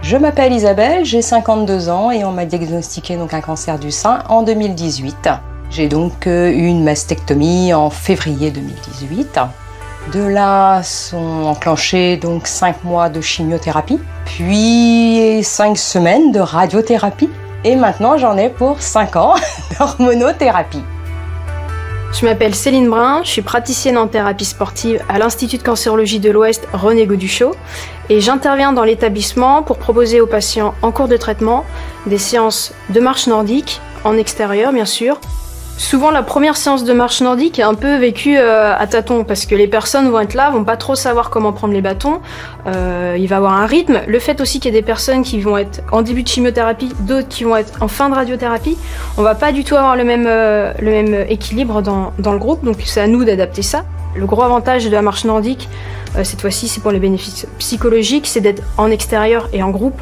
Je m'appelle Isabelle, j'ai 52 ans et on m'a diagnostiqué donc un cancer du sein en 2018. J'ai donc eu une mastectomie en février 2018. De là sont enclenchés donc 5 mois de chimiothérapie, puis 5 semaines de radiothérapie. Et maintenant j'en ai pour 5 ans d'hormonothérapie. Je m'appelle Céline Brun, je suis praticienne en thérapie sportive à l'Institut de cancérologie de l'Ouest René Gauduchot et j'interviens dans l'établissement pour proposer aux patients en cours de traitement des séances de marche nordique, en extérieur bien sûr. Souvent la première séance de marche nordique est un peu vécue à tâtons parce que les personnes vont être là, vont pas trop savoir comment prendre les bâtons, il va y avoir un rythme. Le fait aussi qu'il y ait des personnes qui vont être en début de chimiothérapie, d'autres qui vont être en fin de radiothérapie, on va pas du tout avoir le même équilibre dans le groupe, donc c'est à nous d'adapter ça. Le gros avantage de la marche nordique, cette fois-ci c'est pour les bénéfices psychologiques, c'est d'être en extérieur et en groupe.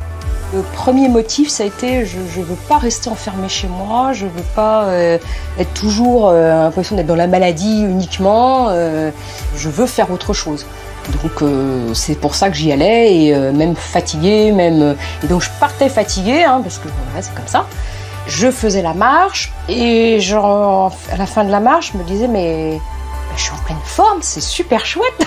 Le premier motif, ça a été je ne veux pas rester enfermée chez moi, je ne veux pas être toujours l'impression d'être dans la maladie uniquement, je veux faire autre chose. Donc c'est pour ça que j'y allais, et même fatiguée, et donc je partais fatiguée, hein, parce que voilà, c'est comme ça. Je faisais la marche, et genre, à la fin de la marche, je me disais mais je suis en pleine forme, c'est super chouette.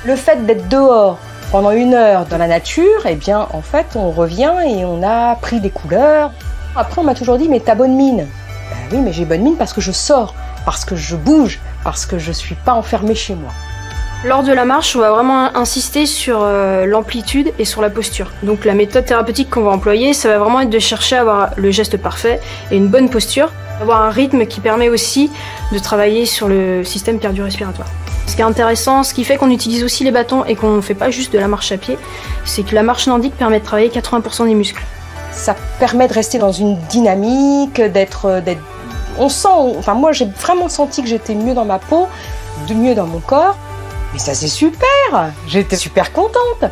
Le fait d'être dehors, pendant 1 heure dans la nature, eh bien, en fait, on revient et on a pris des couleurs. Après, on m'a toujours dit, mais t'as bonne mine. Ben oui, mais j'ai bonne mine parce que je sors, parce que je bouge, parce que je suis pas enfermée chez moi. Lors de la marche, on va vraiment insister sur l'amplitude et sur la posture. Donc la méthode thérapeutique qu'on va employer, ça va vraiment être de chercher à avoir le geste parfait et une bonne posture, avoir un rythme qui permet aussi de travailler sur le système cardio-respiratoire. Ce qui est intéressant, ce qui fait qu'on utilise aussi les bâtons et qu'on ne fait pas juste de la marche à pied, c'est que la marche nordique permet de travailler 80% des muscles. Ça permet de rester dans une dynamique, on sent, enfin moi j'ai vraiment senti que j'étais mieux dans ma peau, mieux dans mon corps. Mais ça c'est super, j'étais super contente.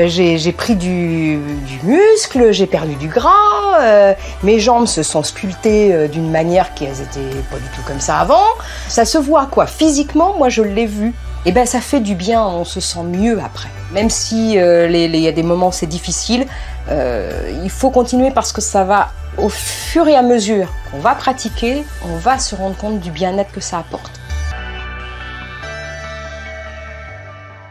J'ai pris du muscle, j'ai perdu du gras, mes jambes se sont sculptées d'une manière qu'elles étaient pas du tout comme ça avant. Ça se voit quoi, physiquement, moi je l'ai vu. Et ben ça fait du bien, on se sent mieux après. Même si il y a des moments c'est difficile, il faut continuer parce que ça va, au fur et à mesure qu'on va pratiquer, on va se rendre compte du bien-être que ça apporte.